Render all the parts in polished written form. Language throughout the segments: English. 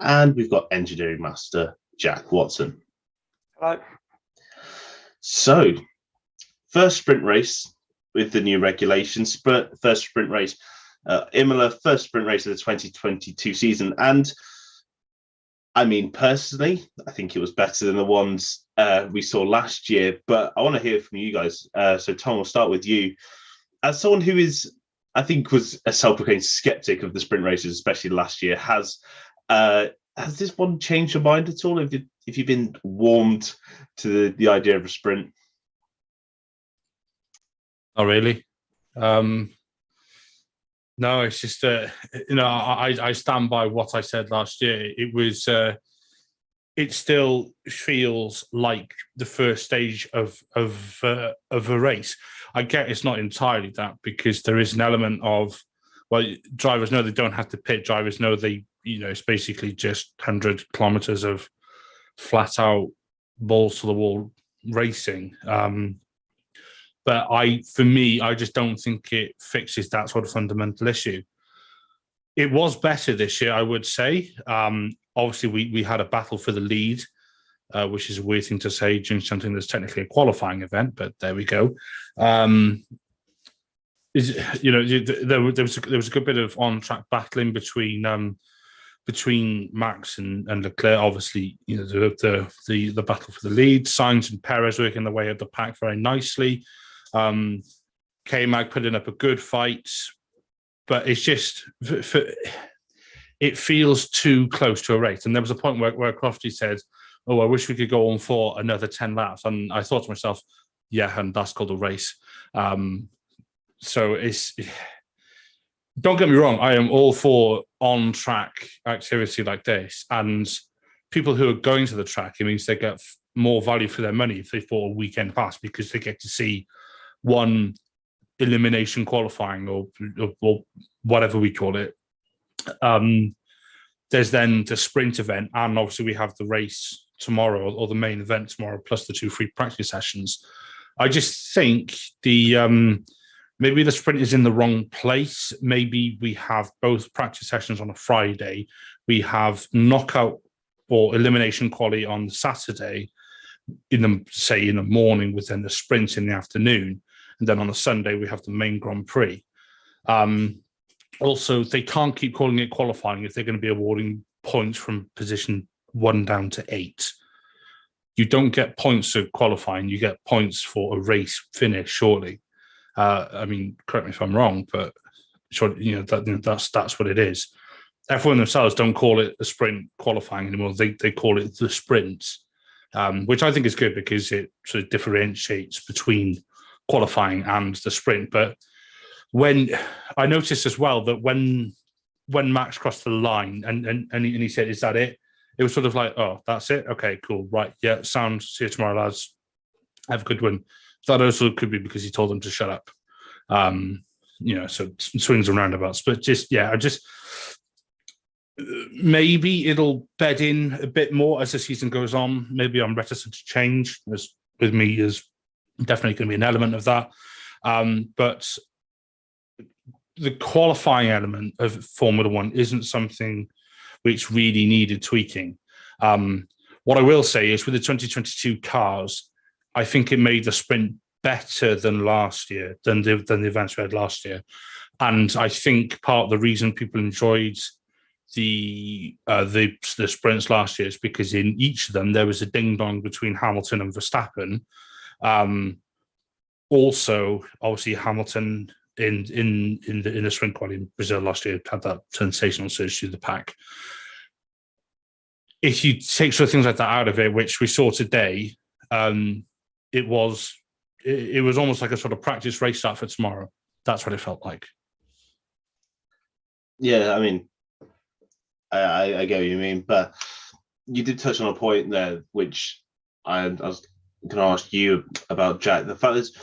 And we've got engineering master Jack Watson. Hello. So, first sprint race with the new regulations, first sprint race, Imola, first sprint race of the 2022 season. And I mean, personally, I think it was better than the ones we saw last year, but I want to hear from you guys. So, Tom, we'll start with you. As someone who is, I think, was a self-proclaimed skeptic of the sprint races, especially last year, has this one changed your mind at all? Have you been warmed to the idea of a sprint? Not really. No, it's just I stand by what I said last year. It was it still feels like the first stage of a race. I get it's not entirely that, because there is an element of, well, drivers know they don't have to pit. Drivers know it's basically just 100 kilometers of flat out balls to the wall racing. But for me, I just don't think it fixes that sort of fundamental issue. It was better this year, I would say. Obviously, we had a battle for the lead, which is a weird thing to say during something that's technically a qualifying event, but there we go. There was a good bit of on-track battling between Max and Leclerc. Obviously, the battle for the lead. Sainz and Perez working their way up the pack very nicely. K-Mag putting up a good fight, but it's just it feels too close to a race. And there was a point where Crofty said, "Oh, I wish we could go on for another 10 laps." And I thought to myself, yeah, and that's called a race. So don't get me wrong, I am all for on-track activity like this. And people who are going to the track, it means they get more value for their money if they bought a weekend pass, because they get to see one elimination qualifying or whatever we call it. There's then the sprint event, and obviously we have the race tomorrow, or the main event tomorrow, plus the 2 free practice sessions. I just think maybe the sprint is in the wrong place. Maybe we have both practice sessions on a Friday. We have knockout or elimination quali on Saturday, in the morning, with then the sprint in the afternoon. And then on the Sunday, we have the main Grand Prix. Also, they can't keep calling it qualifying if they're going to be awarding points from position 1 down to 8. You don't get points for qualifying. You get points for a race finish, surely. I mean, correct me if I'm wrong, but that's what it is. F1 themselves don't call it a sprint qualifying anymore. They call it the sprint, which I think is good, because it sort of differentiates between qualifying and the sprint. But when I noticed as well that when Max crossed the line and he said, "Is that it?" It was sort of like, "Oh, that's it? Okay, cool. Right. Yeah, sound. See you tomorrow, lads. Have a good one." That also could be because he told them to shut up. So swings and roundabouts. But maybe it'll bed in a bit more as the season goes on. Maybe I'm reticent to change. As with me, is definitely going to be an element of that. But the qualifying element of Formula One isn't something which really needed tweaking. What I will say is, with the 2022 cars, I think it made the sprint better than last year, than the events we had last year. And I think part of the reason people enjoyed the sprints last year is because in each of them there was a ding-dong between Hamilton and Verstappen. Also, obviously, Hamilton in the sprint quali in Brazil last year had that sensational surge through the pack. If you take sort of things like that out of it, which we saw today, it was almost like a sort of practice race start for tomorrow. That's what it felt like. Yeah, I mean, I get what you mean, but you did touch on a point there, which I was going to ask you about, Jack. The fact is,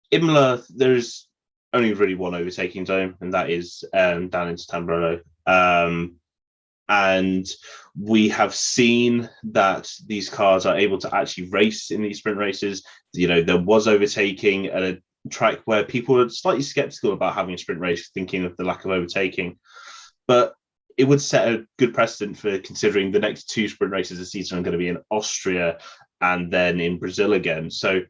Imola, there's only really one overtaking zone, and that is down into Tamburello. And we have seen that these cars are able to actually race in these sprint races. There was overtaking at a track where people were slightly skeptical about having a sprint race, thinking of the lack of overtaking. But it would set a good precedent for considering the next 2 sprint races of the season are going to be in Austria and then in Brazil again. So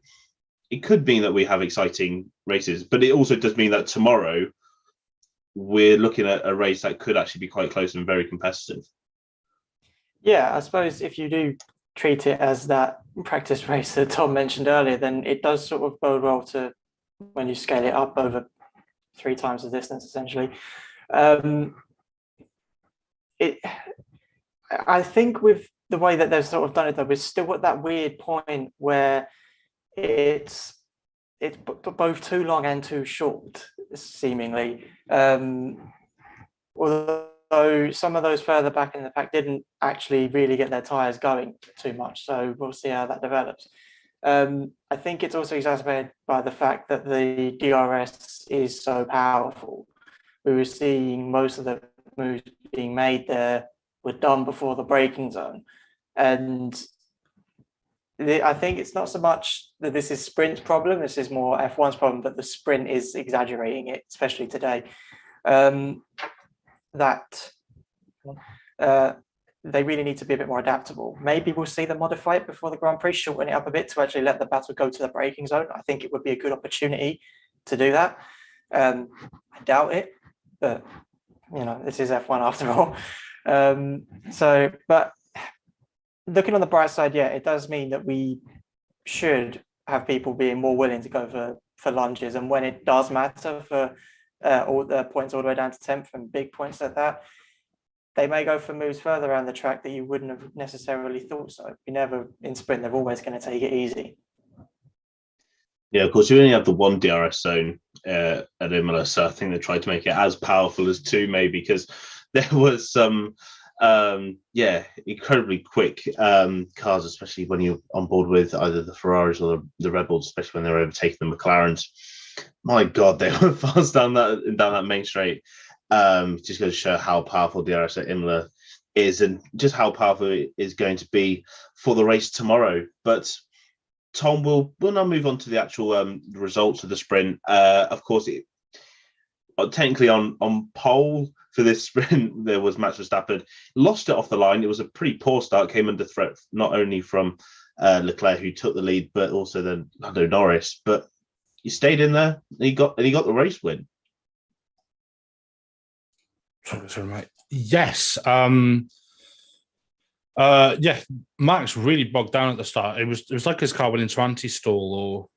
it could mean that we have exciting races, but it also does mean that tomorrow we're looking at a race that could actually be quite close and very competitive. Yeah, I suppose if you do treat it as that practice race that Tom mentioned earlier, then it does sort of bode well to when you scale it up over 3 times the distance, essentially. I think with the way that they've sort of done it, though, we're still at that weird point where it's both too long and too short, seemingly. Although some of those further back in the pack didn't actually really get their tyres going too much, so we'll see how that develops. I think it's also exacerbated by the fact that the DRS is so powerful. We were seeing most of the moves being made there were done before the braking zone. And I think it's not so much that this is Sprint's problem, this is more F1's problem, that the Sprint is exaggerating it, especially today. They really need to be a bit more adaptable. Maybe we'll see them modify it before the Grand Prix, shorten it up a bit to actually let the battle go to the braking zone. I think it would be a good opportunity to do that. I doubt it, but this is F1 after all. But looking on the bright side, yeah, it does mean that we should have people being more willing to go for lunges, and when it does matter for all the points all the way down to 10th and big points like that, they may go for moves further around the track that you wouldn't have necessarily thought so. In sprint, they're always going to take it easy. Yeah, of course, you only have the 1 DRS zone at Imola, so I think they tried to make it as powerful as 2, maybe, because there was some, incredibly quick cars, especially when you're on board with either the Ferraris or the Red Bulls, especially when they were overtaking the McLarens. My God, they were fast down that main straight. Just going to show how powerful DRS at Imola is and just how powerful it is going to be for the race tomorrow. But Tom, we'll now move on to the actual results of the sprint. Of course, technically on pole for this sprint, there was Max Verstappen. Lost it off the line. It was a pretty poor start, came under threat not only from Leclerc, who took the lead, but also then Lando Norris. But he stayed in there and he got the race win. Sorry, mate. Yes. Max really bogged down at the start. It was like his car went into anti-stall, or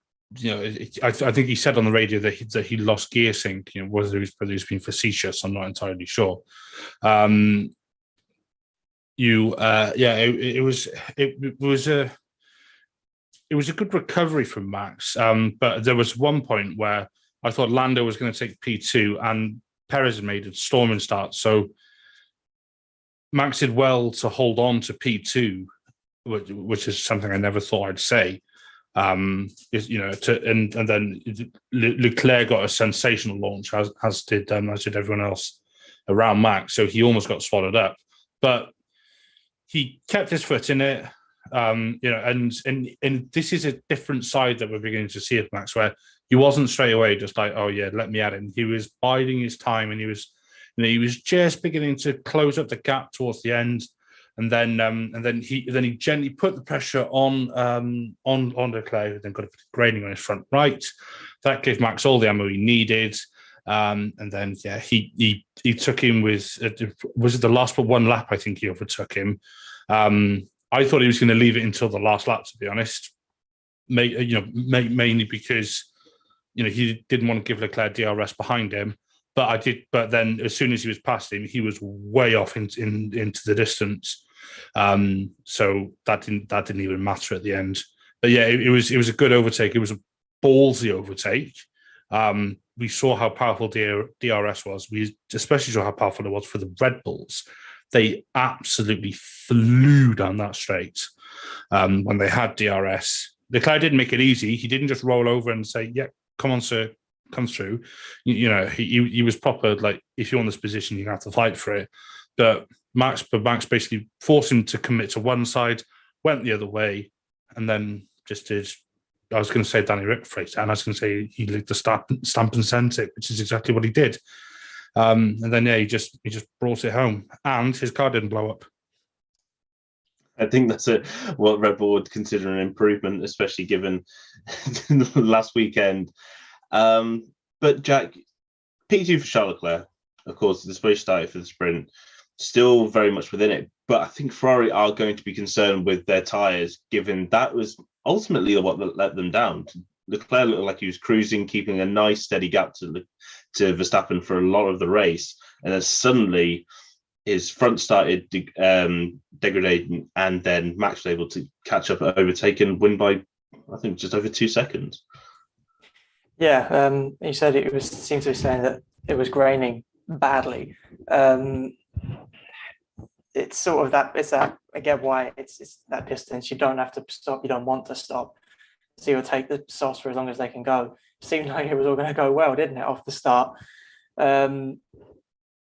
I think he said on the radio that he lost gear sync. Whether he was being facetious, I'm not entirely sure. It was a good recovery from Max, but there was one point where I thought Lando was going to take P2 and Perez had made a storming start, so Max did well to hold on to P2, which is something I never thought I'd say. And then Leclerc got a sensational launch, as did everyone else around Max. So he almost got swallowed up, but he kept his foot in it. And this is a different side that we're beginning to see of Max, where he wasn't straight away just like, oh yeah, let me at him. He was biding his time, and he was just beginning to close up the gap towards the end, and then he gently put the pressure on Leclerc, who then got a bit of graining on his front right. That gave Max all the ammo he needed, and then he took him with was it the last but one lap? I think he overtook him. I thought he was going to leave it until the last lap, to be honest. Mainly because he didn't want to give Leclerc DRS behind him. But then as soon as he was past him, he was way off into the distance. So that didn't even matter at the end. But yeah, it was a good overtake. It was a ballsy overtake. We saw how powerful DRS was. We especially saw how powerful it was for the Red Bulls. They absolutely flew down that straight when they had DRS. Leclerc didn't make it easy. He didn't just roll over and say, "Yeah, come on, sir, come through." He was proper. Like, if you're in this position, you have to fight for it. But Max basically forced him to commit to one side, went the other way, and then just did. I was going to say Danny Rick phrase, and I was going to say he licked the stamp and sent it, which is exactly what he did. And then he just brought it home, and his car didn't blow up. I think that's what Red Bull would consider an improvement, especially given last weekend. But Jack, P2 for Charles Leclerc, of course, the space started for the sprint, still very much within it. But I think Ferrari are going to be concerned with their tyres, given that was ultimately what let them down. Leclerc looked like he was cruising, keeping a nice steady gap to Verstappen for a lot of the race. And then suddenly his front started degrading, and then Max was able to catch up, overtake, and win by, I think, just over 2 seconds. Yeah, he said seems to be saying that it was graining badly. It's sort of that, again, why it's that distance. You don't have to stop. You don't want to stop. So you'll take the softs for as long as they can go. Seemed like it was all going to go well, didn't it, off the start?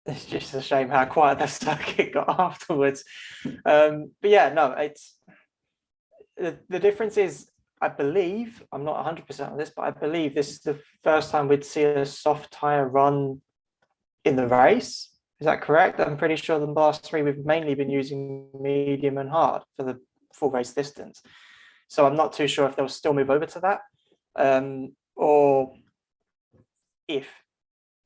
It's just a shame how quiet the circuit got afterwards. But yeah, no, it's the difference is, I believe, I'm not 100% on this, but I believe this is the first time we'd see a soft tyre run in the race. Is that correct? I'm pretty sure the last 3 we've mainly been using medium and hard for the full race distance. So I'm not too sure if they'll still move over to that, or if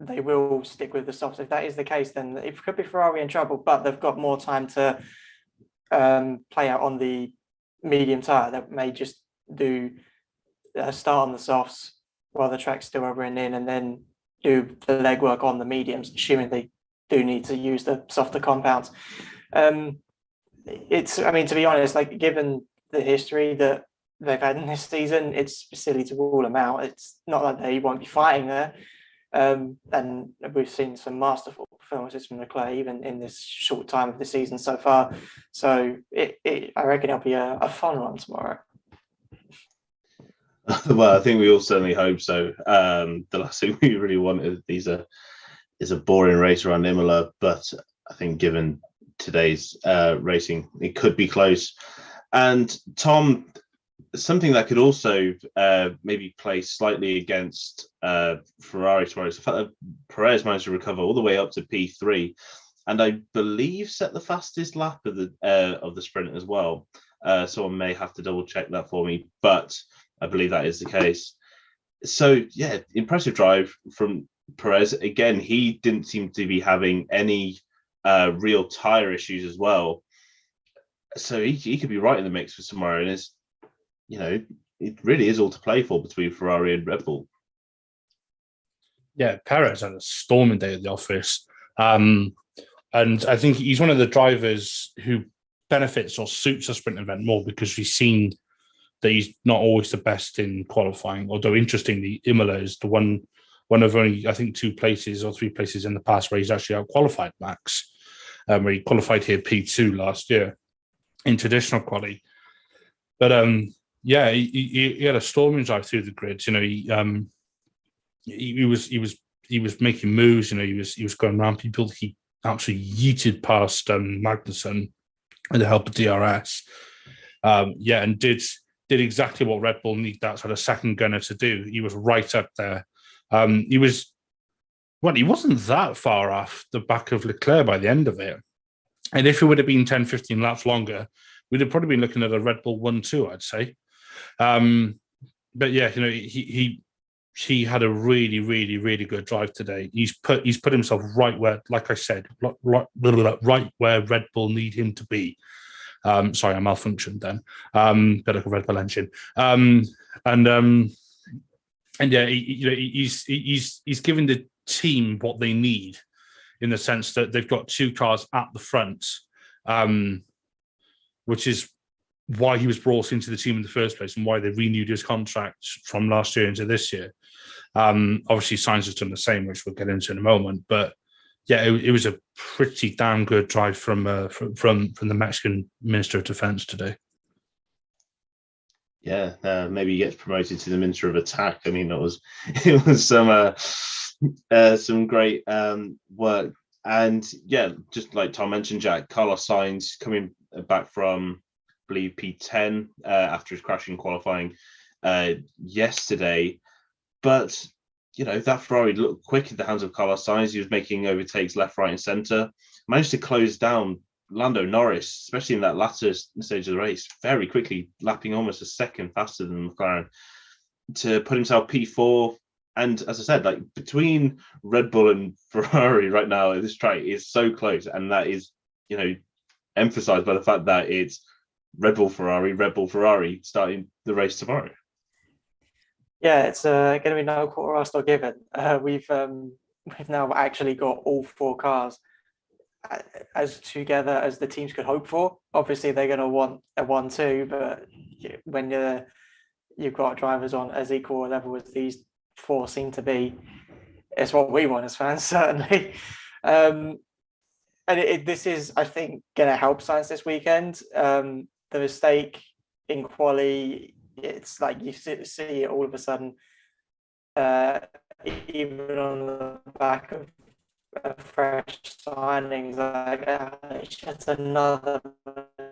they will stick with the softs. If that is the case, then it could be Ferrari in trouble, but they've got more time to play out on the medium tyre. That may just do start on the softs while the track's still rubbering in, and then do the legwork on the mediums, assuming they do need to use the softer compounds. It's, I mean, to be honest, like, given the history that they've had in this season, it's silly to rule them out. It's not like they won't be fighting there. And we've seen some masterful performances from Leclerc even in this short time of the season so far. So I reckon it'll be a fun one tomorrow. Well, I think we all certainly hope so. The last thing we really want is a boring race around Imola, but I think given today's racing, it could be close. And Tom, something that could also maybe play slightly against Ferrari tomorrow is the fact that Perez managed to recover all the way up to P3, and I believe set the fastest lap of the sprint as well. Someone may have to double check that for me, but I believe that is the case. So yeah, impressive drive from Perez. Again, he didn't seem to be having any real tyre issues as well. So he could be right in the mix for tomorrow, and it's, you know, it really is all to play for between Ferrari and Red Bull. Yeah, Perez had a storming day at the office. And I think he's one of the drivers who benefits or suits a sprint event more, because we've seen that he's not always the best in qualifying. Although, interestingly, Imola is the one of only, I think, 2 places or 3 places in the past where he's actually out-qualified Max, where he qualified here P2 last year in traditional quali. But yeah, he had a storming drive through the grids. You know, he was making moves. You know, he was going around people. He actually yeeted past Magnussen with the help of DRS. Yeah, and did exactly what Red Bull need that sort of second gunner to do. He was right up there. He wasn't that far off the back of Leclerc by the end of it. And if it would have been 10, 15 laps longer, we'd have probably been looking at a Red Bull 1-2, I'd say. But yeah, you know, he had a really, really, really good drive today. He's put himself right where, like I said, right where Red Bull need him to be. Sorry, I malfunctioned then. Bit like a Red Bull engine. And yeah, he's given the team what they need, in the sense that they've got 2 cars at the front, which is why he was brought into the team in the first place and why they renewed his contract from last year into this year. Obviously, Sainz has done the same, which we'll get into in a moment. But yeah, it was a pretty damn good drive from the Mexican Minister of Defense today. Yeah, maybe he gets promoted to the Minister of Attack. I mean, it was some great work. And yeah, just like Tom mentioned, Jack, Carlos Sainz coming back from, I believe, P10 after his crash in qualifying yesterday. But that Ferrari looked quick in the hands of Carlos Sainz. He was making overtakes left, right, and centre. Managed to close down Lando Norris, especially in that latter stage of the race, very quickly, lapping almost a second faster than McLaren to put himself P4. And as I said, like between Red Bull and Ferrari right now, this track is so close, and that is, emphasised by the fact that it's Red Bull Ferrari starting the race tomorrow. Yeah, it's going to be no quarter asked or given. We've now actually got all 4 cars as together as the teams could hope for. Obviously, they're going to want a 1-2, but when you've got drivers on as equal a level as these 4 seem to be, it's what we want as fans, certainly. And this is, I think, going to help Sainz this weekend. The mistake in quali, it's like you see it all of a sudden, even on the back of fresh signings, like it's just another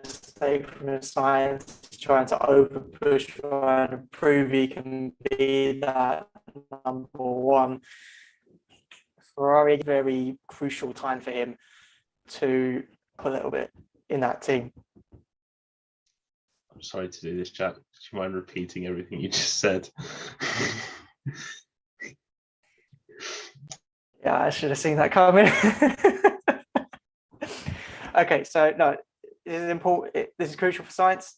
mistake from Sainz, trying to over push, trying to prove he can be that number 1. Ferrari, very crucial time for him to put a little bit in that team. I'm sorry to do this, chat. Do you mind repeating everything you just said? Yeah, I should have seen that coming. Okay, so no, this is important. This is crucial for Sainz.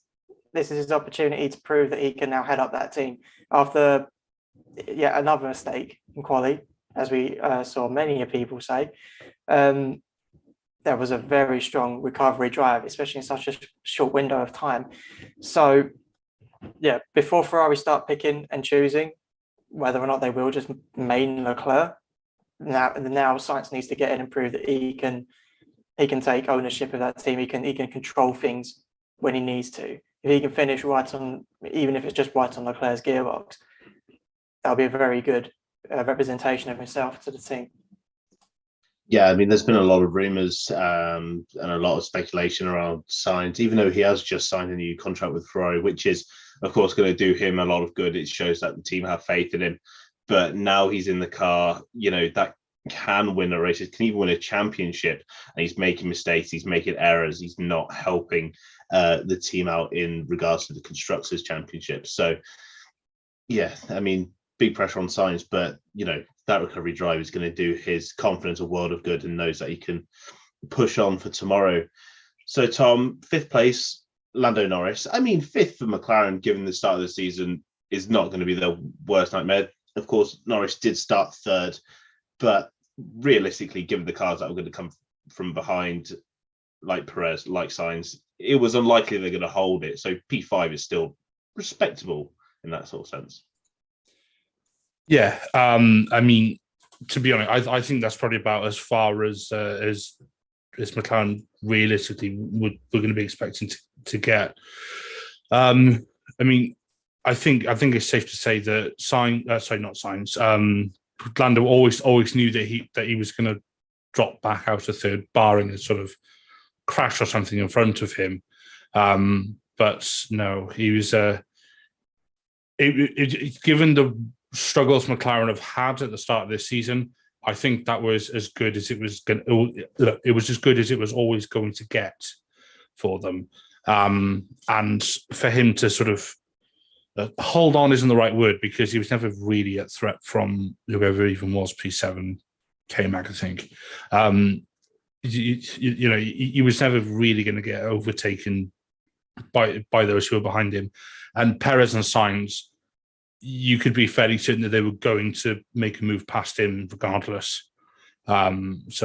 This is his opportunity to prove that he can now head up that team after another mistake in quali, as we saw many people say. There was a very strong recovery drive, especially in such a short window of time. So, yeah, before Ferrari start picking and choosing whether or not they will just main Leclerc, now Sainz needs to get in and prove that he can take ownership of that team. He can control things when he needs to. If he can finish right on, even if it's just right on Leclerc's gearbox, that'll be a very good representation of himself to the team. Yeah, I mean, there's been a lot of rumours and a lot of speculation around Sainz, even though he has just signed a new contract with Ferrari, which is, of course, going to do him a lot of good. It shows that the team have faith in him. But now he's in the car, that can win a race, can even win a championship. And he's making mistakes, he's making errors, he's not helping the team out in regards to the Constructors' Championship. So, yeah, I mean, big pressure on Sainz, but, that recovery drive is going to do his confidence a world of good, and knows that he can push on for tomorrow. So, Tom, 5th place, Lando Norris. I mean, 5th for McLaren, given the start of the season, is not going to be their worst nightmare. Of course, Norris did start 3rd, but realistically, given the cars that were going to come from behind, like Perez, like Sainz, it was unlikely they're going to hold it. So P5 is still respectable in that sort of sense. Yeah, I mean, to be honest, I think that's probably about as far as McLaren realistically we're going to be expecting to get. I mean, I think it's safe to say that Lando always knew that he was going to drop back out of 3rd, barring a sort of crash or something in front of him. But no, he was. Given the struggles McLaren have had at the start of this season, I think that was as good as it was it was as good as it was always going to get for them. And for him to sort of hold on isn't the right word, because he was never really a threat from whoever even was P7 K-Mag, I think. He was never really going to get overtaken by those who were behind him. And Perez and Sainz, you could be fairly certain that they were going to make a move past him regardless. It's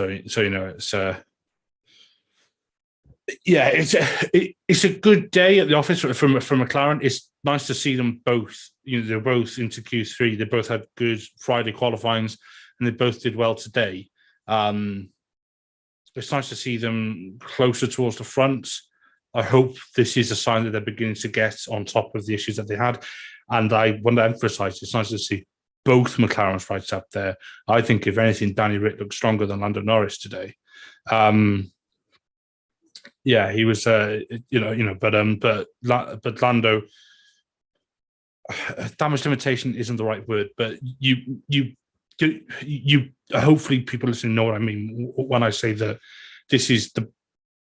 it's a good day at the office for McLaren. It's nice to see them both. They're both into Q3. They both had good Friday qualifyings, and they both did well today. It's nice to see them closer towards the front. I hope this is a sign that they're beginning to get on top of the issues that they had. And I want to emphasise, it's nice to see both McLaren's right up there. I think, if anything, Danny Rick looked stronger than Lando Norris today. He was, but Lando, damage limitation isn't the right word, but you you hopefully people listening know what I mean when I say that this is the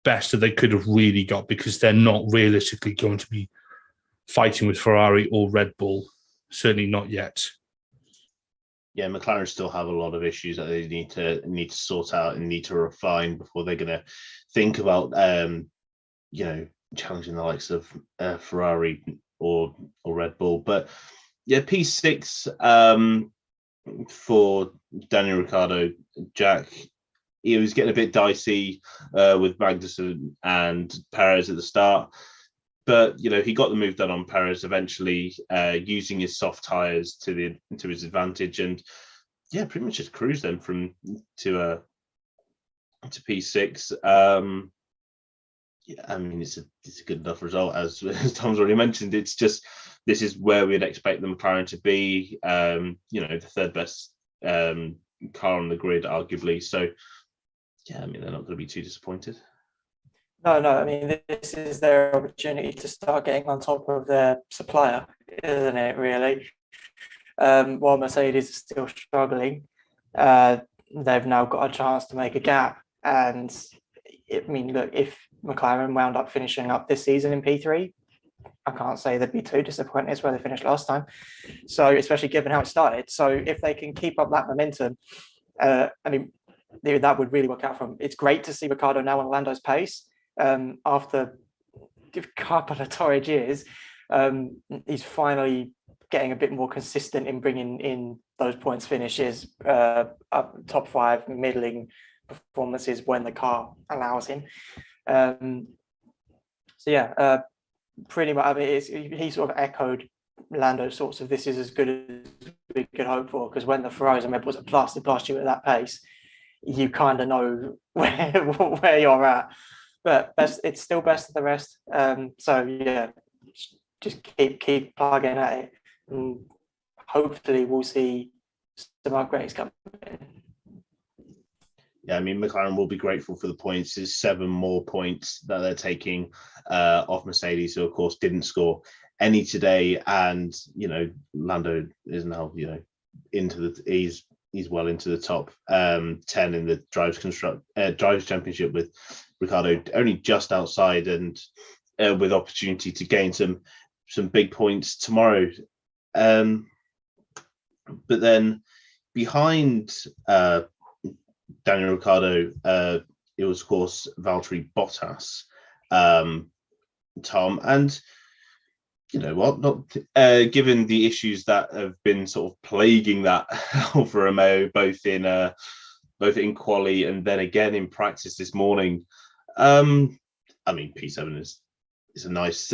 best that they could have really got, because they're not realistically going to be fighting with Ferrari or Red Bull, certainly not yet. Yeah, McLaren still have a lot of issues that they need to sort out and need to refine before they're going to think about challenging the likes of Ferrari or Red Bull. But yeah, P6 for Daniel Ricciardo, Jack. It was getting a bit dicey with Magnussen and Perez at the start, but he got the move done on Perez eventually, using his soft tires to his advantage, and pretty much just cruised them to P6. I mean, it's a good enough result, as Tom's already mentioned. It's just, this is where we'd expect the McLaren to be. The third best car on the grid, arguably. So, yeah, I mean, they're not going to be too disappointed. No. I mean, this is their opportunity to start getting on top of their supplier, isn't it, really? While Mercedes is still struggling, they've now got a chance to make a gap. And, I mean, look, if McLaren wound up finishing up this season in P3, I can't say they'd be too disappointed. It's where they finished last time. So, especially given how it started. So, if they can keep up that momentum, I mean, that would really work out for them. It's great to see Ricciardo now on Lando's pace. After a couple of torrid years, he's finally getting a bit more consistent in bringing in those points finishes, up top 5, middling performances when the car allows him. Pretty much. I mean, he sort of echoed Lando's sorts of, this is as good as we could hope for, because when the Ferraris and Red Bulls are plastered past you at that pace, you kind of know where you're at. But it's still best of the rest. Just keep plugging at it, and hopefully we'll see some upgrades coming in. Yeah, I mean, McLaren will be grateful for the points. There's 7 more points that they're taking off Mercedes, who of course didn't score any today. And Lando is now he's well into the top 10 in the drivers championship, with Ricciardo only just outside, and with opportunity to gain some big points tomorrow. But then behind Daniel Ricciardo, it was of course Valtteri Bottas, Tom, and you know what? Not given the issues that have been sort of plaguing that Alfa Romeo, both in quali and then again in practice this morning. I mean, P7 is a nice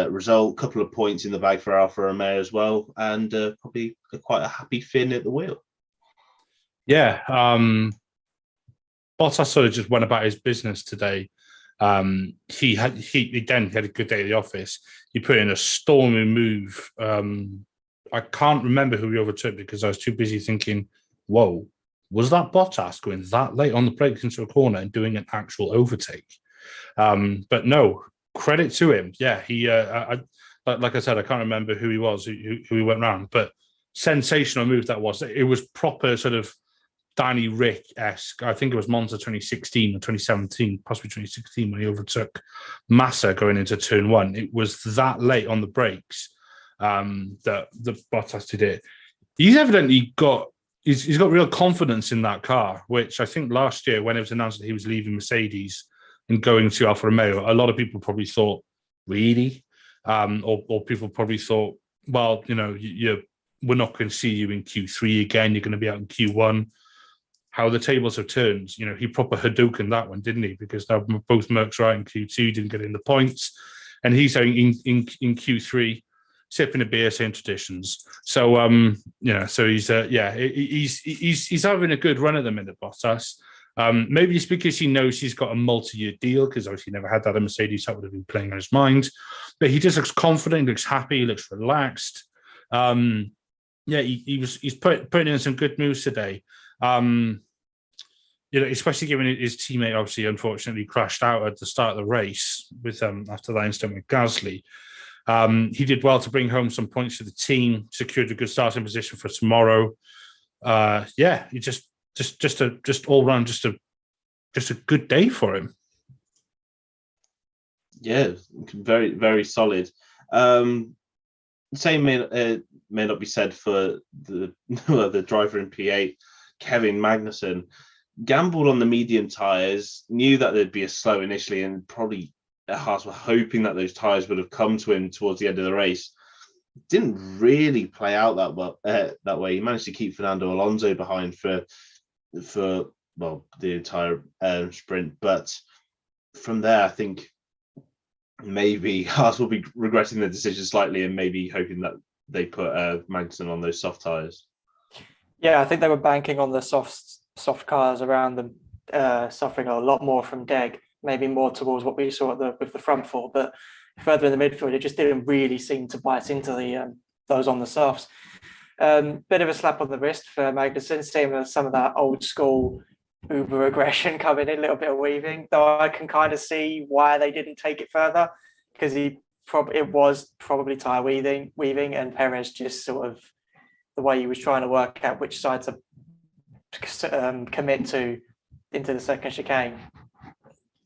result. Couple of points in the bag for Alfa Romeo as well, and probably quite a happy Finn at the wheel. Yeah, Bottas sort of just went about his business today. He had a good day at the office. He put in a stormy move. I can't remember who he overtook because I was too busy thinking, whoa, was that Bottas going that late on the brakes into a corner and doing an actual overtake? But no, credit to him. Yeah, he like I said, I can't remember who he was, who he went round, but sensational move that was. It was proper sort of Danny Rick-esque. I think it was Monza 2016 or 2017, possibly 2016, when he overtook Massa going into turn 1. It was that late on the brakes that the Bottas did it. He's evidently got he's got real confidence in that car, which I think last year when it was announced that he was leaving Mercedes and going to Alfa Romeo, a lot of people probably thought, really? Or people probably thought, well, you know, we're not going to see you in Q3 again. You're going to be out in Q1. How the tables have turned. You know, he proper Hadouken that one, didn't he? Because now both Mercs are out in Q2, didn't get in the points. And he's out in Q3, sipping a beer, saying traditions. So, so he's having a good run at the minute, Bottas. Maybe it's because he knows he's got a multi-year deal, because obviously he never had that at Mercedes. That would have been playing on his mind. But he just looks confident, looks happy, looks relaxed. He's putting in some good moves today. Especially given his teammate obviously unfortunately crashed out at the start of the race with after that incident with Gasly. He did well to bring home some points to the team, secured a good starting position for tomorrow. yeah, he just all round, just a good day for him. Yeah, very, very solid. Same may not be said for the the driver in P8, Kevin Magnussen. Gambled on the medium tyres, knew that there'd be a slow initially, and probably Haas were hoping that those tyres would have come to him towards the end of the race. Didn't really play out that well that way. He managed to keep Fernando Alonso behind for well the entire sprint, but from there, I think maybe Haas will be regretting the decision slightly, and maybe hoping that they put Magnussen on those soft tyres. Yeah, I think they were banking on the soft cars around them suffering a lot more from deg, maybe more towards what we saw with the front four, but further in the midfield, it just didn't really seem to bite into the those on the softs. Bit of a slap on the wrist for Magnussen, same as some of that old school uber aggression coming in, a little bit of weaving, though I can kind of see why they didn't take it further, because it was probably tyre weaving, and Perez just sort of, the way he was trying to work out which side to commit to into the second chicane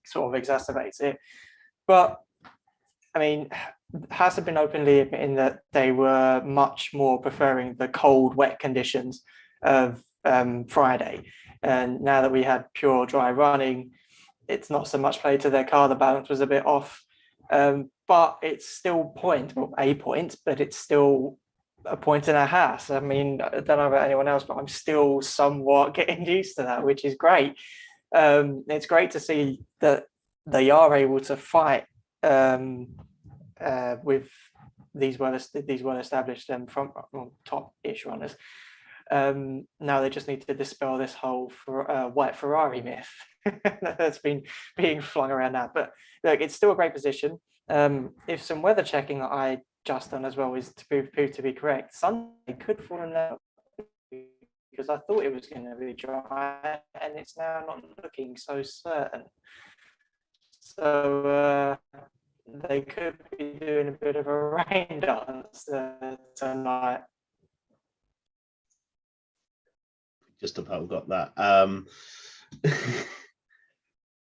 sort of exacerbates it. But I mean, Haas have been openly admitting that they were much more preferring the cold, wet conditions of Friday. And now that we had pure dry running, it's not so much played to their car. The balance was a bit off. But it's still a point, but it's still a point in a Haas. I mean, I don't know about anyone else, but I'm still somewhat getting used to that, which is great. It's great to see that they are able to fight with these well-established top-ish runners. Now they just need to dispel this whole white Ferrari myth that's been being flung around now. But look, it's still a great position. If some weather checking that I just done as well is to prove to be correct, Sunday could fall in love, because I thought it was going to be dry, and it's now not looking so certain. So they could be doing a bit of a rain dance tonight. Just about got that.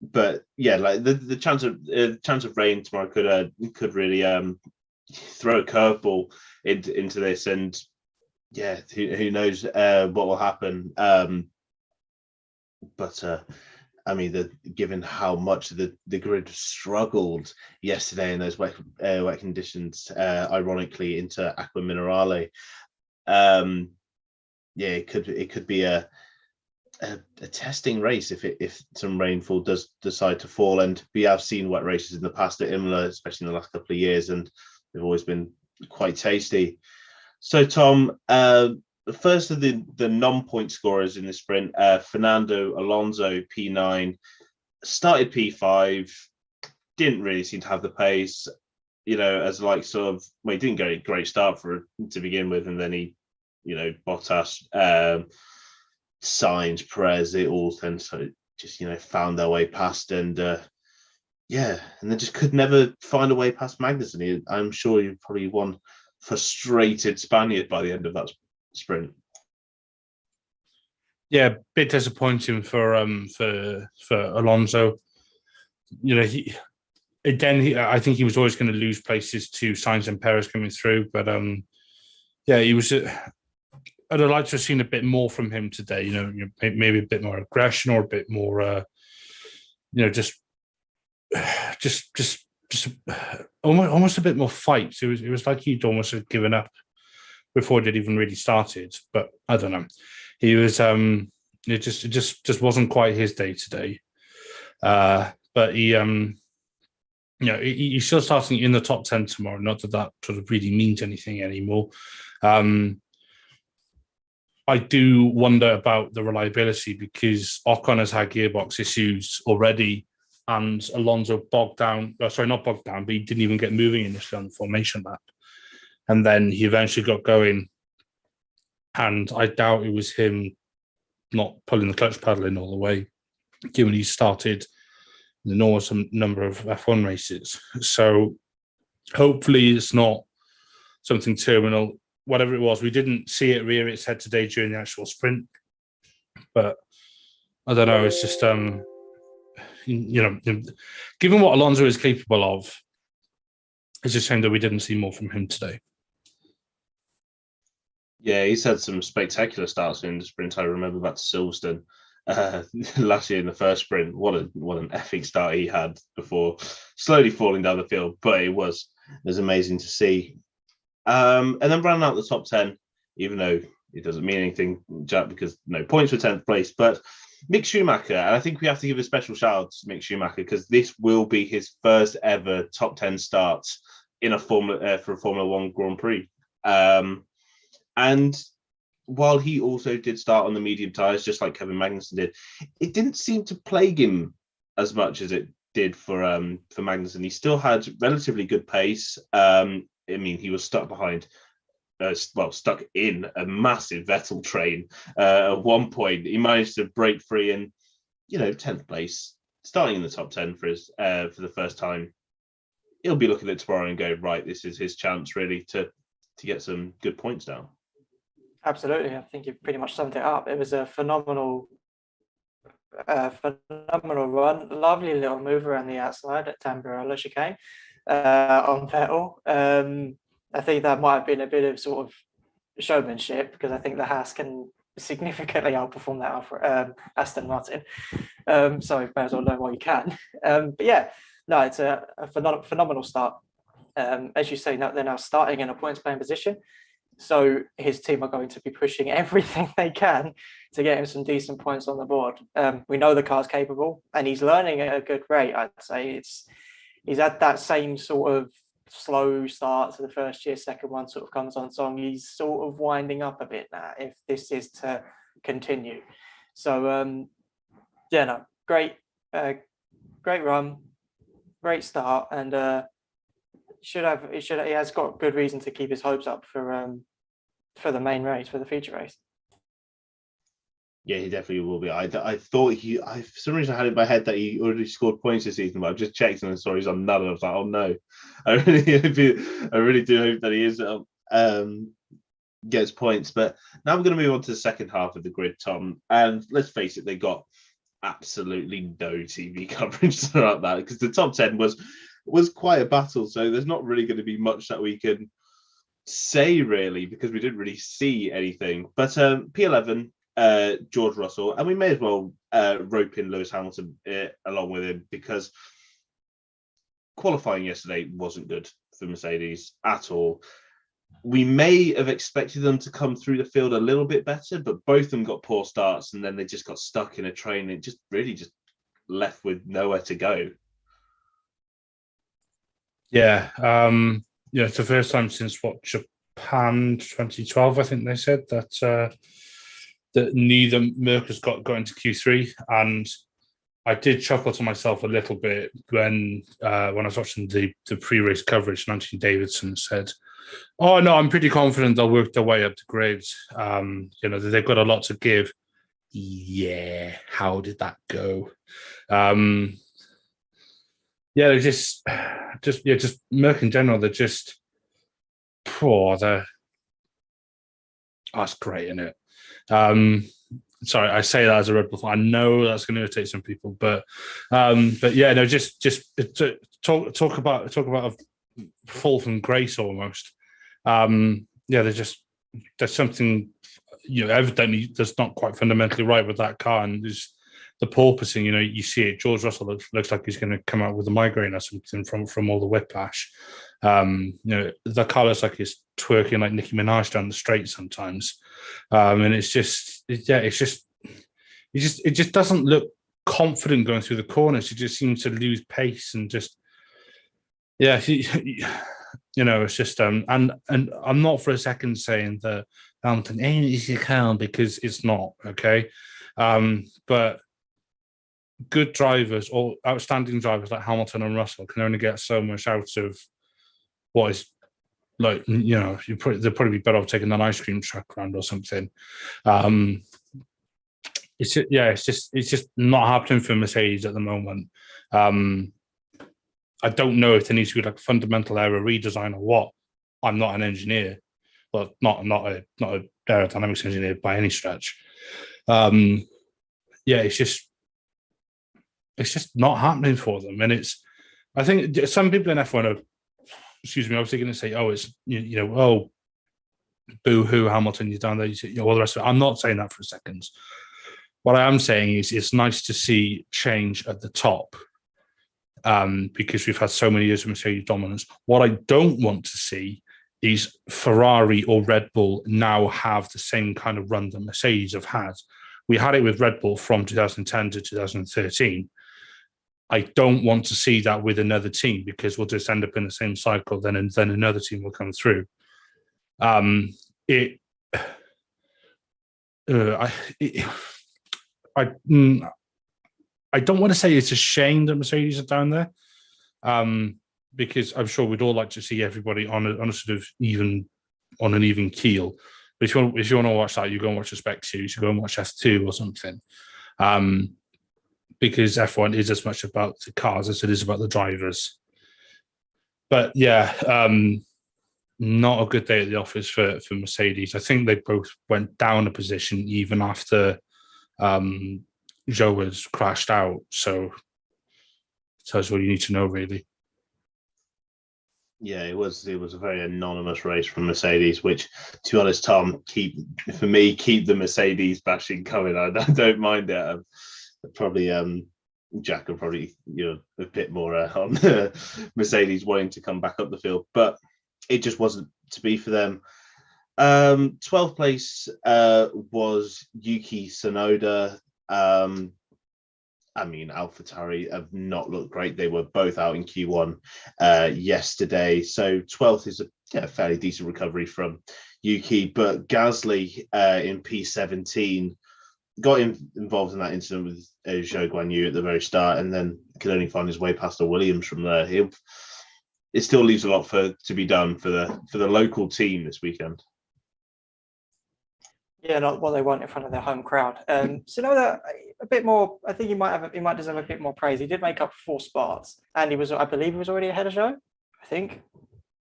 But yeah, like the chance of rain tomorrow could really throw a curveball into this, and yeah, who knows what will happen. But I mean, given how much the grid struggled yesterday in those wet conditions, ironically into Acqua Minerale, yeah, it could be a testing race if some rainfall does decide to fall. And we have seen wet races in the past at Imola, especially in the last couple of years, and they've always been quite tasty. So, Tom, the first of the non-point scorers in the sprint, Fernando Alonso P9, started P5, didn't really seem to have the pace, as like sort of, well, he didn't get a great start to begin with, and then he, Bottas, Sainz, Perez, they all then so just found their way past, and and then just could never find a way past Magnussen. I'm sure you're probably one frustrated Spaniard by the end of that sprint. Yeah, bit disappointing for Alonso. I think he was always going to lose places to Sainz and Perez coming through, but he was. I'd like to have seen a bit more from him today. Maybe a bit more aggression, or a bit more, just almost a bit more fight. It was like he'd almost have given up before it had even really started. But I don't know. He was. It just wasn't quite his day today. But he, he's still starting in the top 10 tomorrow. Not that sort of really means anything anymore. I do wonder about the reliability, because Ocon has had gearbox issues already, and Alonso not bogged down, but he didn't even get moving initially on the formation lap. And then he eventually got going, and I doubt it was him not pulling the clutch pedal in all the way, given he started the enormous number of F1 races. So hopefully it's not something terminal. whatever it was. We didn't see it rear its head today during the actual sprint, but I don't know. It's just given what Alonso is capable of, it's a shame that we didn't see more from him today. Yeah, he's had some spectacular starts in the sprint. I remember back to Silverstone last year in the first sprint. What an epic start he had before slowly falling down the field. But it was amazing to see. And then running out the top 10, even though it doesn't mean anything, Jack, because no points for 10th place. But Mick Schumacher, and I think we have to give a special shout out to Mick Schumacher because this will be his first ever top 10 start in a Formula One Grand Prix. And while he also did start on the medium tyres, just like Kevin Magnussen did, it didn't seem to plague him as much as it did for Magnussen. He still had relatively good pace. I mean, he was stuck in a massive Vettel train at one point. He managed to break free and, 10th place, starting in the top 10 for the first time. He'll be looking at tomorrow and go, right, this is his chance really to get some good points down. Absolutely. I think you pretty much summed it up. It was a phenomenal run. Lovely little move around the outside at Tamburello chicane on Vettel. I think that might have been a bit of sort of showmanship because I think the Haas can significantly outperform that Aston Martin. So you may as well learn while you can. But yeah, no, it's a phenomenal start. As you say, they're now starting in a points playing position. So his team are going to be pushing everything they can to get him some decent points on the board. We know the car's capable and he's learning at a good rate, I'd say. He's had that same sort of slow start to the first year, second one sort of comes on song. He's sort of winding up a bit now if this is to continue. So, great run, great start, and he has got good reason to keep his hopes up for the main race, for the feature race. Yeah, he definitely will be. I thought for some reason I had it in my head that he already scored points this season, but I've just checked and I saw he's on none. And I was like, oh no, I really do hope that he is gets points. But now we're going to move on to the second half of the grid, Tom. And let's face it, they got absolutely no TV coverage throughout that because the top 10 was quite a battle. So there's not really going to be much that we can say really because we didn't really see anything. But P11. George Russell, and we may as well rope in Lewis Hamilton along with him because qualifying yesterday wasn't good for Mercedes at all. We may have expected them to come through the field a little bit better, but both of them got poor starts and then they just got stuck in a train and just left with nowhere to go. Yeah, it's the first time since Japan 2012, I think they said that neither Merc has got into Q3, and I did chuckle to myself a little bit when I was watching the pre-race coverage. Nancy Davidson said, "Oh no, I'm pretty confident they'll work their way up the grids. They've got a lot to give." Yeah, how did that go? They're just Merc in general. They're just poor. That's great, isn't it? Sorry, I say that as a Red Bull fan. I know that's going to irritate some people, but yeah, no, just talk about a fall from grace almost. There's something evidently that's not quite fundamentally right with that car, and there's the porpoising. You see it. George Russell looks like he's going to come out with a migraine or something from all the whiplash. The car looks like he's twerking like Nicki Minaj down the straight sometimes, and it just doesn't look confident going through the corners. He just seems to lose pace and just it's just and I'm not for a second saying that Hamilton ain't easy car because it's not okay, but good drivers or outstanding drivers like Hamilton and Russell can only get so much out of what is like, they'd probably be better off taking an ice cream truck around or something. It's just not happening for Mercedes at the moment. I don't know if there needs to be like a fundamental error redesign or what. I'm not an engineer, well, not a aerodynamics engineer by any stretch. It's just not happening for them, and I think some people in F1 are, obviously going to say, oh, it's oh, boo hoo, Hamilton, you're down there, all the rest of it. I'm not saying that for a second. What I am saying is it's nice to see change at the top, because we've had so many years of Mercedes dominance. What I don't want to see is Ferrari or Red Bull now have the same kind of run that Mercedes have had. We had it with Red Bull from 2010 to 2013. I don't want to see that with another team, because we'll just end up in the same cycle. Then another team will come through. I don't want to say it's a shame that Mercedes are down there, because I'm sure we'd all like to see everybody on a sort of even keel. But if you want to watch that, you go and watch the Spec Series, you go and watch F2 or something, because F1 is as much about the cars as it is about the drivers. But yeah, not a good day at the office for Mercedes. I think they both went down a position even after Zhou was crashed out. So tells you what you need to know, really. Yeah, it was a very anonymous race from Mercedes, which, to be honest, Tom, keep the Mercedes bashing coming. I don't mind it. Probably Jack will probably a bit more on Mercedes wanting to come back up the field, but it just wasn't to be for them. 12th place was Yuki Tsunoda. AlphaTauri have not looked great. They were both out in Q1 yesterday. So 12th is a fairly decent recovery from Yuki. But Gasly in P17 got involved in that incident with Zhou Guanyu at the very start, and then could only find his way past the Williams from there. It still leaves a lot to be done for the local team this weekend. Yeah, not what they want in front of their home crowd. Tsunoda, a bit more. I think he might deserve a bit more praise. He did make up 4 spots, and I believe he was already ahead of Zhou. I think.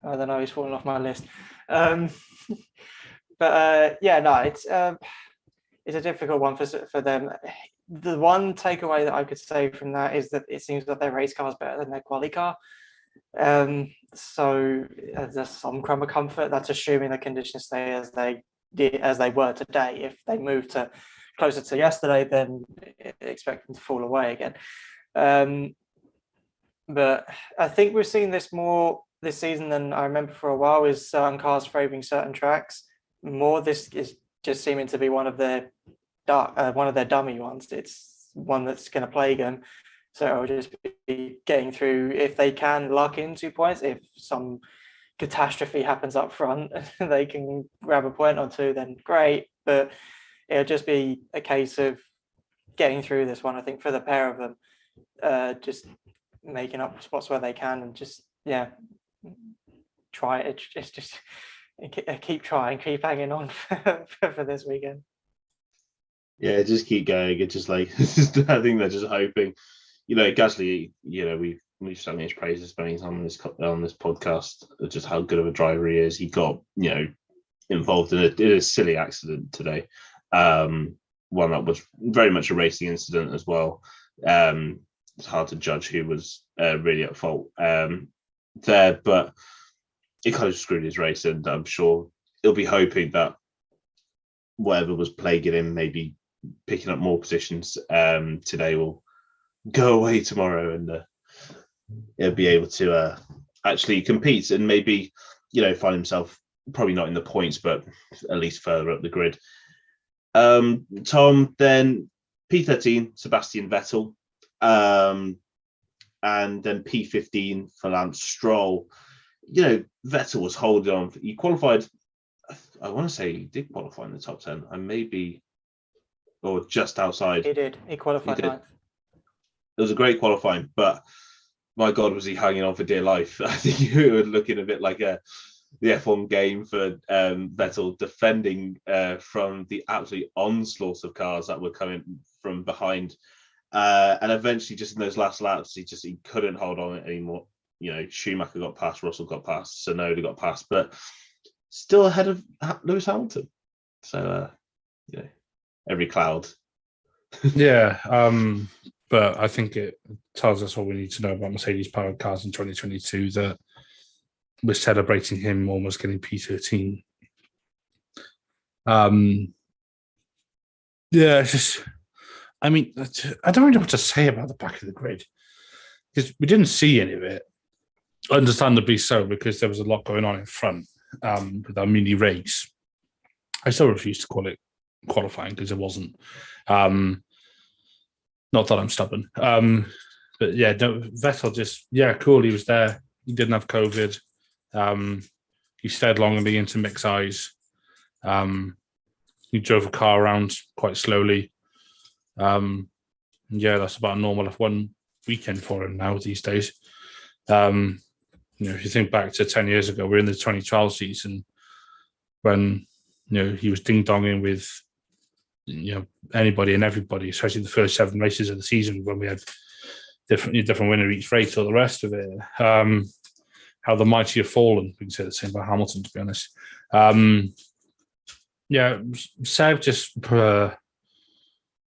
I don't know. He's fallen off my list. It's a difficult one for them. The one takeaway that I could say from that is that it seems that their race car is better than their quali car. So there's some crumb of comfort. That's assuming the conditions stay as they were today. If they move to closer to yesterday, then expect them to fall away again. But I think we've seen this more this season than I remember for a while, is certain cars favouring certain tracks more. This is just seeming to be one of their dummy ones. It's one that's going to plague them. So it'll just be getting through, if they can, luck in 2 points. If some catastrophe happens up front, they can grab a point or two, then great. But it'll just be a case of getting through this one, I think, for the pair of them, just making up spots where they can, and just try it. It's just keep trying, keep hanging on for this weekend. Yeah, just keep going. It's just like I think they're just hoping. Gasly, we've sung his praises many times on this podcast, just how good of a driver he is. He got, involved in a silly accident today. One that was very much a racing incident as well. It's hard to judge who was really at fault there, but it kind of screwed his race, and I'm sure he'll be hoping that whatever was plaguing him, maybe picking up more positions today, will go away tomorrow, and he'll be able to actually compete and maybe find himself probably not in the points, but at least further up the grid. Tom, then P13 Sebastian Vettel, and then P15 for Lance Stroll. Vettel was holding on. He qualified, I want to say he did qualify in the top 10, and maybe or just outside. He did. He qualified ninth. It was a great qualifying, but my God, was he hanging on for dear life. I think you were looking a bit like the F1 game for Vettel, defending from the absolute onslaught of cars that were coming from behind. And eventually, just in those last laps, he couldn't hold on anymore. Schumacher got past, Russell got past, Tsunoda got past, but still ahead of Lewis Hamilton. So, every cloud. Yeah, but I think it tells us all we need to know about Mercedes-powered cars in 2022, that we're celebrating him almost getting P13. Yeah, it's just, I mean, I don't really know what to say about the back of the grid, because we didn't see any of it. Understandably so, because there was a lot going on in front with our mini race. I still refuse to call it qualifying because it wasn't. Not that I'm stubborn. But yeah, no, Vettel just, cool, he was there. He didn't have COVID. He stayed long in the intermix eyes. He drove a car around quite slowly. That's about a normal F1 weekend for him now these days. If you think back to 10 years ago, we're in the 2012 season when, he was ding-donging with, anybody and everybody, especially the first 7 races of the season when we had different winner each race, or the rest of it. How the mighty have fallen. We can say the same about Hamilton, to be honest. Seb just, how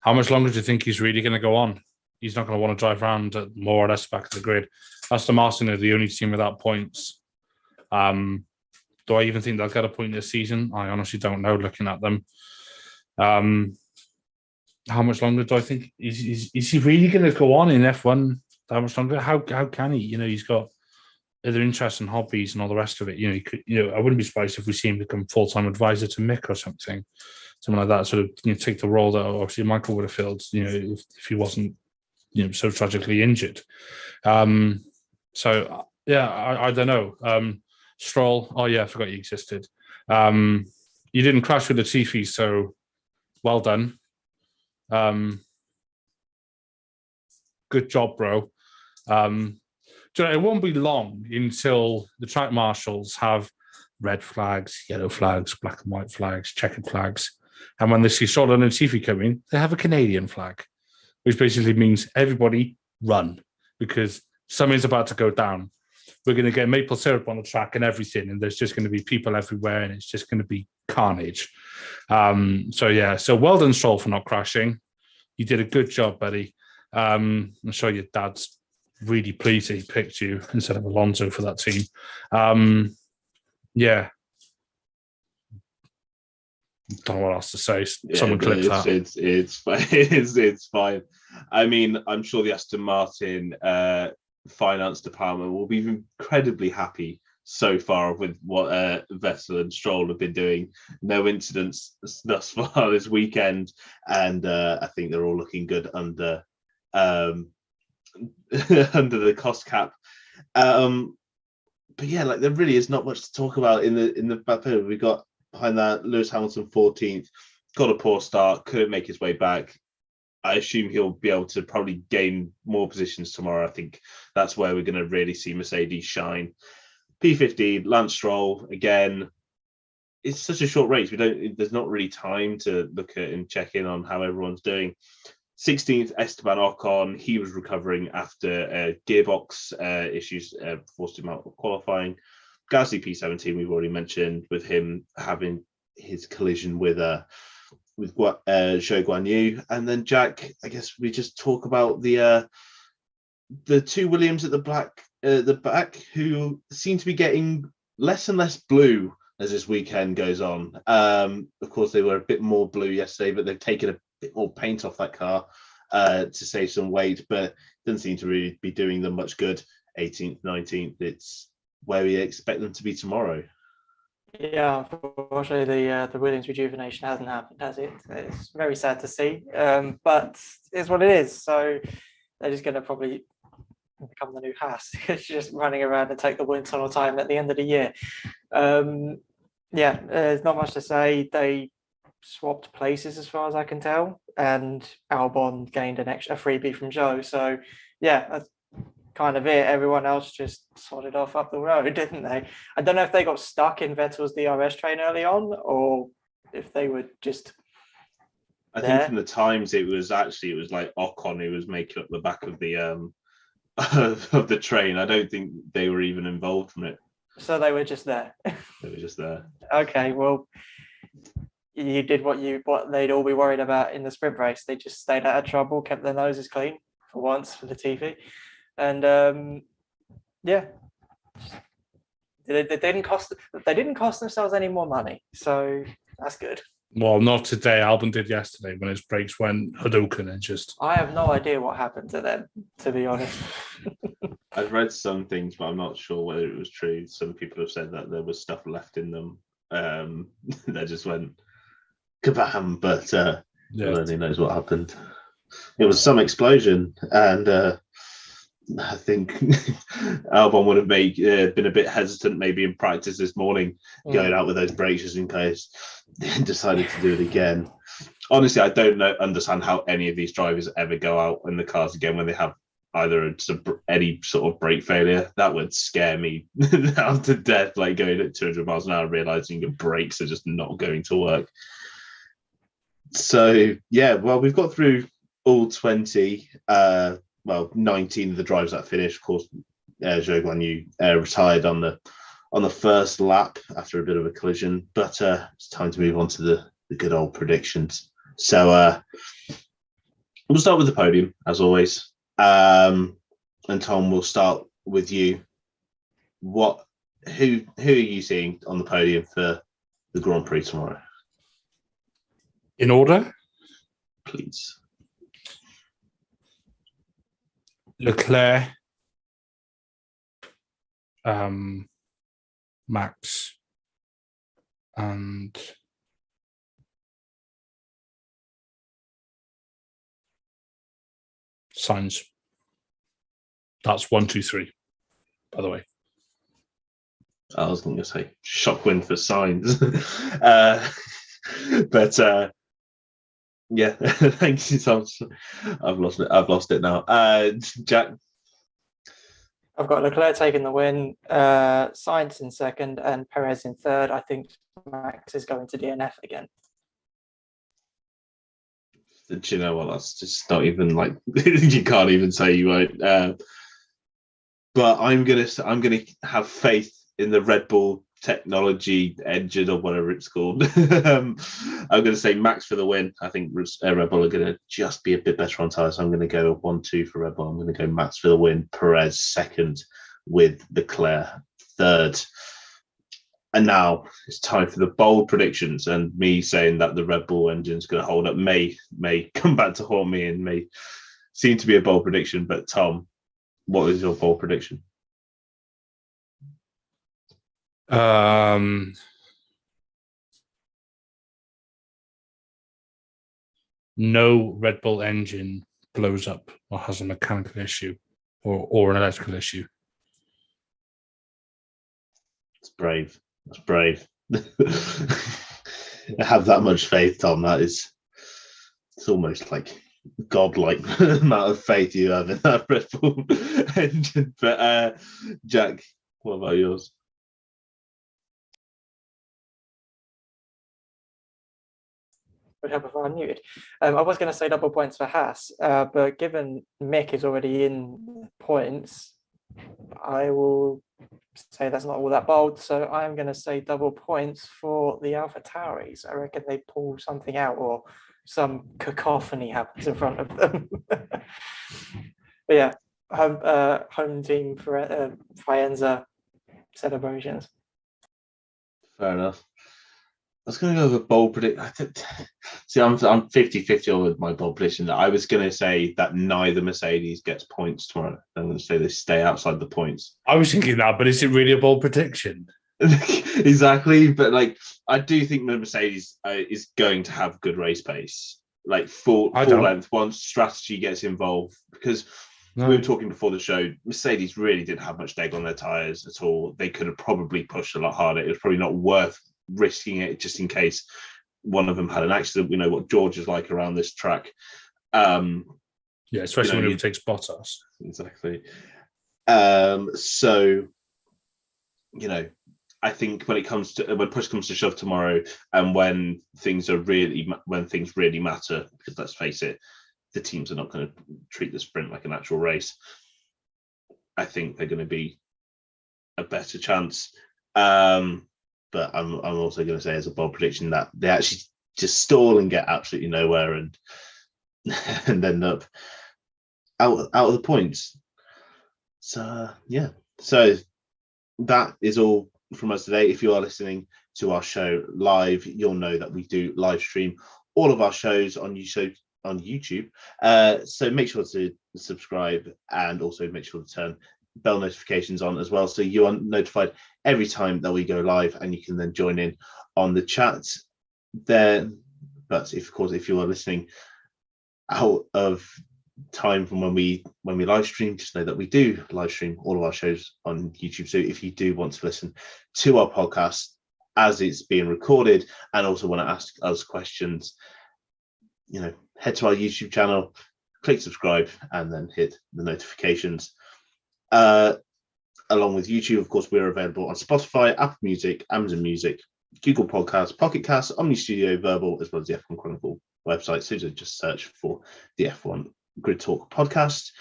much longer do you think he's really going to go on? He's not going to want to drive around at more or less back of the grid. Aston Martin are the only team without points. Do I even think they'll get a point this season? I honestly don't know, looking at them. How much longer do I think? Is he really going to go on in F1? How much longer? How can he? He's got other interests and hobbies and all the rest of it. He could, I wouldn't be surprised if we see him become full-time advisor to Mick or something like that. Sort of, take the role that obviously Michael would have filled, if he wasn't, so tragically injured. I don't know. Stroll. Oh yeah, I forgot you existed. You didn't crash with the Latifi, so well done. Good job, bro. It won't be long until the track marshals have red flags, yellow flags, black and white flags, checkered flags. And when they see Stroll and Latifi coming, they have a Canadian flag, which basically means everybody run, because something's about to go down. We're going to get maple syrup on the track and everything, and there's just going to be people everywhere, and it's just going to be carnage. So well done, Stroll, for not crashing. You did a good job, buddy. I'm sure your dad's really pleased that he picked you instead of Alonso for that team. Don't know what else to say. Someone clip that. It's fine. It's fine. I mean, I'm sure the Aston Martin finance department will be incredibly happy so far with what Vettel and Stroll have been doing. No incidents thus far this weekend, and I think they're all looking good under under the cost cap. But yeah, there really is not much to talk about in the back period. We got behind that Lewis Hamilton 14th, got a poor start, couldn't make his way back. I assume he'll be able to probably gain more positions tomorrow. I think that's where we're going to really see Mercedes shine. P15, Lance Stroll, again, it's such a short race. There's not really time to look at and check in on how everyone's doing. 16th, Esteban Ocon. He was recovering after gearbox issues forced him out of qualifying. Gasly P17, we've already mentioned, with him having his collision with Zhou Guanyu. And then Jack, I guess we just talk about the two Williams at the back, who seem to be getting less and less blue as this weekend goes on. Of course, they were a bit more blue yesterday, but they've taken a bit more paint off that car to save some weight, but doesn't seem to really be doing them much good. 18th, 19th, it's where we expect them to be tomorrow. Yeah, unfortunately, the Williams rejuvenation hasn't happened, has it? It's very sad to see, but it's what it is. So they're just going to probably become the new Haas. It's just running around and take the wind tunnel time at the end of the year. There's not much to say. They swapped places as far as I can tell, and Albon gained a freebie from Zhou. So yeah, that's kind of it. Everyone else just sorted off up the road, didn't they? I don't know if they got stuck in Vettel's DRS train early on, or if they were just I think from the times it was like Ocon who was making up the back of the of the train. I don't think they were even involved from it. So they were just there. They were just there. Okay, well, you did what they'd all be worried about in the sprint race. They just stayed out of trouble, kept their noses clean for once for the TV, and yeah, they didn't cost themselves any more money, so that's good. Well, not today. Albon did yesterday when his brakes went Hadouken and just. I have no idea what happened to them, to be honest. I've read some things, but I'm not sure whether it was true. Some people have said that there was stuff left in them. That just went kabam, but God only knows what happened. It was some explosion, and I think Albon would have been a bit hesitant maybe in practice this morning, going out with those brakes just in case. Then decided to do it again. Honestly, I don't understand how any of these drivers ever go out in the cars again when they have either any sort of brake failure. That would scare me out to death, like going at 200 miles an hour, realizing your brakes are just not going to work. So, yeah, well, we've got through all 20, 19 of the drivers that finished. Of course, Zhou Guanyu retired on the first lap after a bit of a collision, but it's time to move on to the good old predictions. So we'll start with the podium, as always. And Tom, we'll start with you. Who are you seeing on the podium for the Grand Prix tomorrow? In order? Please. Leclerc, Max, and Sainz. That's 1, 2, 3, by the way. I was going to say shock win for Sainz. But yeah, thank you, Tom. I've lost it now. Jack? I've got Leclerc taking the win, Sainz in second, and Perez in third. I think Max is going to DNF again. Do you know what? That's just not even like you can't even say you won't. But I'm gonna have faith in the Red Bull technology engine or whatever it's called. I'm going to say Max for the win. I think Red Bull are going to just be a bit better on tyres. So I'm going to go 1-2 for Red Bull. I'm going to go Max for the win, Perez second with Leclerc third. And now it's time for the bold predictions, and me saying that the Red Bull engine's going to hold up may come back to haunt me and may seem to be a bold prediction. But Tom, what is your bold prediction? No Red Bull engine blows up or has a mechanical issue or an electrical issue. It's brave. That's brave. Have that much faith, Tom. It's almost like godlike amount of faith you have in that Red Bull engine. But Jack, what about yours? Would help if I'm muted. I was going to say double points for Haas, but given Mick is already in points, I will say that's not all that bold. So I'm going to say double points for the AlphaTauris. I reckon they pull something out or some cacophony happens in front of them. But yeah, home team for Faenza celebrations. Fair enough. I was going to go with a bold prediction. See, I'm 50-50 with my bold prediction. I was going to say that neither Mercedes gets points tomorrow. I'm going to say they stay outside the points. I was thinking that, but is it really a bold prediction? Exactly, but like I do think the Mercedes is going to have good race pace, like full length once strategy gets involved. Because we were talking before the show, Mercedes really didn't have much deg on their tires at all. They could have probably pushed a lot harder. It was probably not worth risking it just in case one of them had an accident. We know what George is like around this track. Yeah, especially when he takes Bottas. Exactly. So, I think when push comes to shove tomorrow, and when things really matter, because let's face it, the teams are not going to treat the sprint like an actual race. I think they're going to be a better chance. But I'm also going to say as a bold prediction that they actually just stall and get absolutely nowhere and end up out of the points. So yeah, so that is all from us today. If you are listening to our show live, you'll know that we do live stream all of our shows on YouTube. So make sure to subscribe and also make sure to turn bell notifications on as well, so you are notified every time that we go live, and you can then join in on the chat there. But if you are listening out of time from when we live stream, just know that we do live stream all of our shows on YouTube. So if you do want to listen to our podcast as it's being recorded and also want to ask us questions, head to our YouTube channel, click subscribe, and then hit the notifications. Along with YouTube, of course, we're available on Spotify, Apple Music, Amazon Music, Google Podcasts, Pocket Casts, Omni Studio, Verbal, as well as the F1 Chronicle website. So just search for the F1 Grid Talk podcast.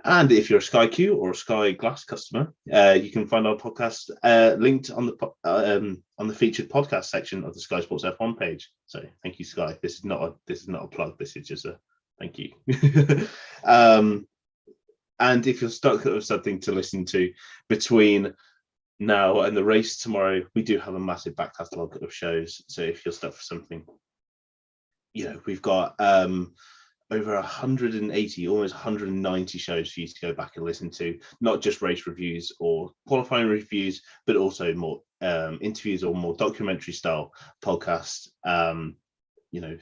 And if you're a Sky Q or a Sky Glass customer, you can find our podcast linked on the featured podcast section of the Sky Sports F1 page. So thank you, Sky. This is not a plug. This is just a thank you. And if you're stuck with something to listen to between now and the race tomorrow, we do have a massive back catalogue of shows. So if you're stuck for something, we've got over 180, almost 190 shows for you to go back and listen to, not just race reviews or qualifying reviews, but also more interviews or more documentary style podcasts.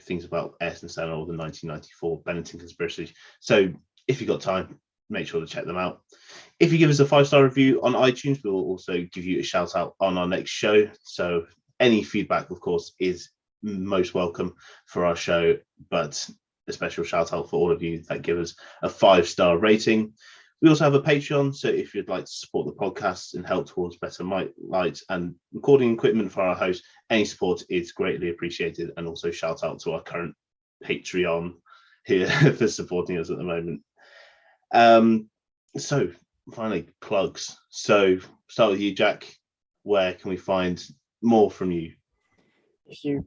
Things about Ayrton Senna or the 1994 Benetton conspiracy. So if you've got time, make sure to check them out. If you give us a 5-star review on iTunes, we will also give you a shout out on our next show. So any feedback, of course, is most welcome for our show, but a special shout out for all of you that give us a 5-star rating. We also have a Patreon, so if you'd like to support the podcast and help towards better mic lights and recording equipment for our host, any support is greatly appreciated. And also shout out to our current Patreon here for supporting us at the moment. So finally, plugs. So start with you, Jack. Where can we find more from you? If you,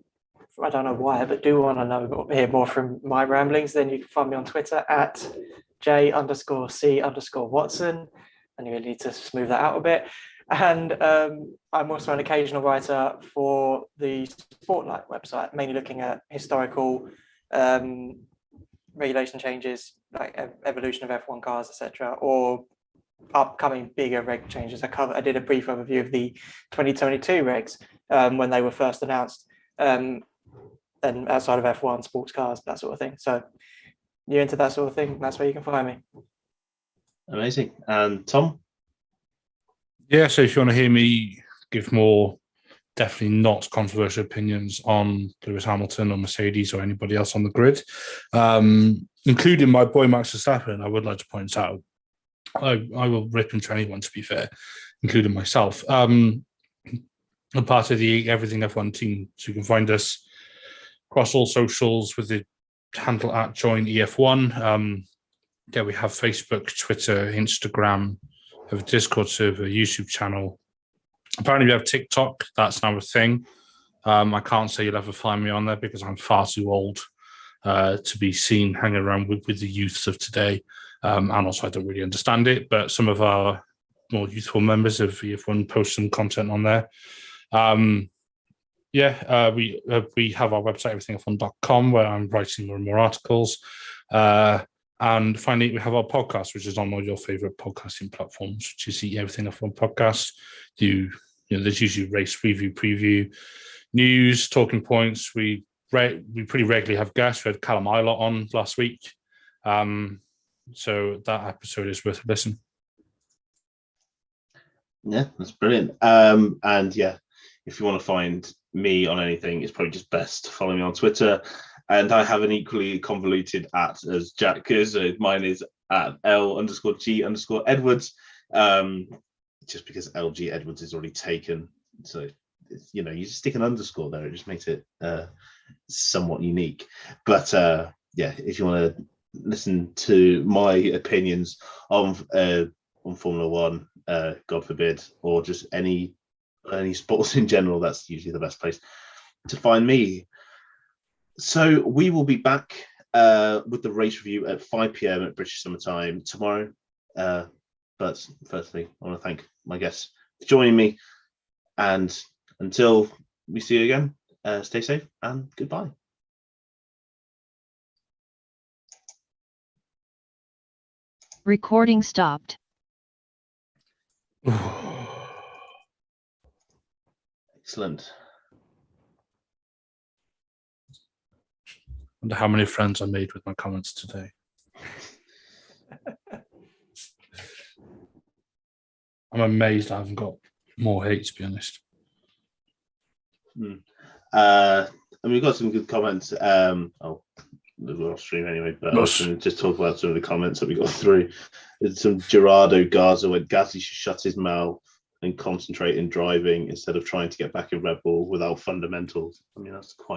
I don't know why, but do want to hear more from my ramblings, then you can find me on Twitter at J_C_Watson, and you need to smooth that out a bit. And I'm also an occasional writer for the Spotlight website, mainly looking at historical regulation changes, like evolution of F1 cars, etc., or upcoming bigger reg changes. I did a brief overview of the 2022 regs when they were first announced, and outside of F1, sports cars, that sort of thing. So you're into that sort of thing, that's where you can find me. Amazing. And Tom? Yeah, so if you want to hear me give more definitely not controversial opinions on Lewis Hamilton or Mercedes or anybody else on the grid, including my boy Max Verstappen, I would like to point out, I will rip into anyone, to be fair, including myself. I'm part of the Everything F1 team, so you can find us across all socials with the handle at JoinEF1. We have Facebook, Twitter, Instagram, we have a Discord server, YouTube channel. Apparently we have TikTok. That's now a thing. I can't say you'll ever find me on there because I'm far too old to be seen hanging around with the youths of today. And also I don't really understand it, but some of our more youthful members of EF1 post some content on there. We have our website, everythingf1.com, where I'm writing more and more articles. And finally, we have our podcast, which is on all your favorite podcasting platforms, which is the Everything F1 podcast. There's usually race review, preview, news, talking points. We pretty regularly have guests. We had Callum Ilott on last week. So that episode is worth a listen. Yeah, that's brilliant. And yeah, if you want to find me on anything, it's probably just best to follow me on Twitter. And I have an equally convoluted @ as Jack, because mine is at L_G_Edwards, just because LG Edwards is already taken. So, you just stick an underscore there. It just makes it somewhat unique. But if you want to listen to my opinions on Formula One, God forbid, or just any any sports in general, that's usually the best place to find me. So we will be back with the race review at 5 p.m. at British Summer Time tomorrow. But firstly, I want to thank my guests for joining me. And until we see you again, stay safe and goodbye. Recording stopped. Excellent. Wonder how many friends I made with my comments today. I'm amazed I haven't got more hate, to be honest. We've got some good comments. We're off stream anyway, but I was going to just talk about some of the comments that we got through. There's some Gerardo Garza went, Gasly should shut his mouth and concentrate in driving instead of trying to get back in Red Bull without fundamentals. I mean, that's quite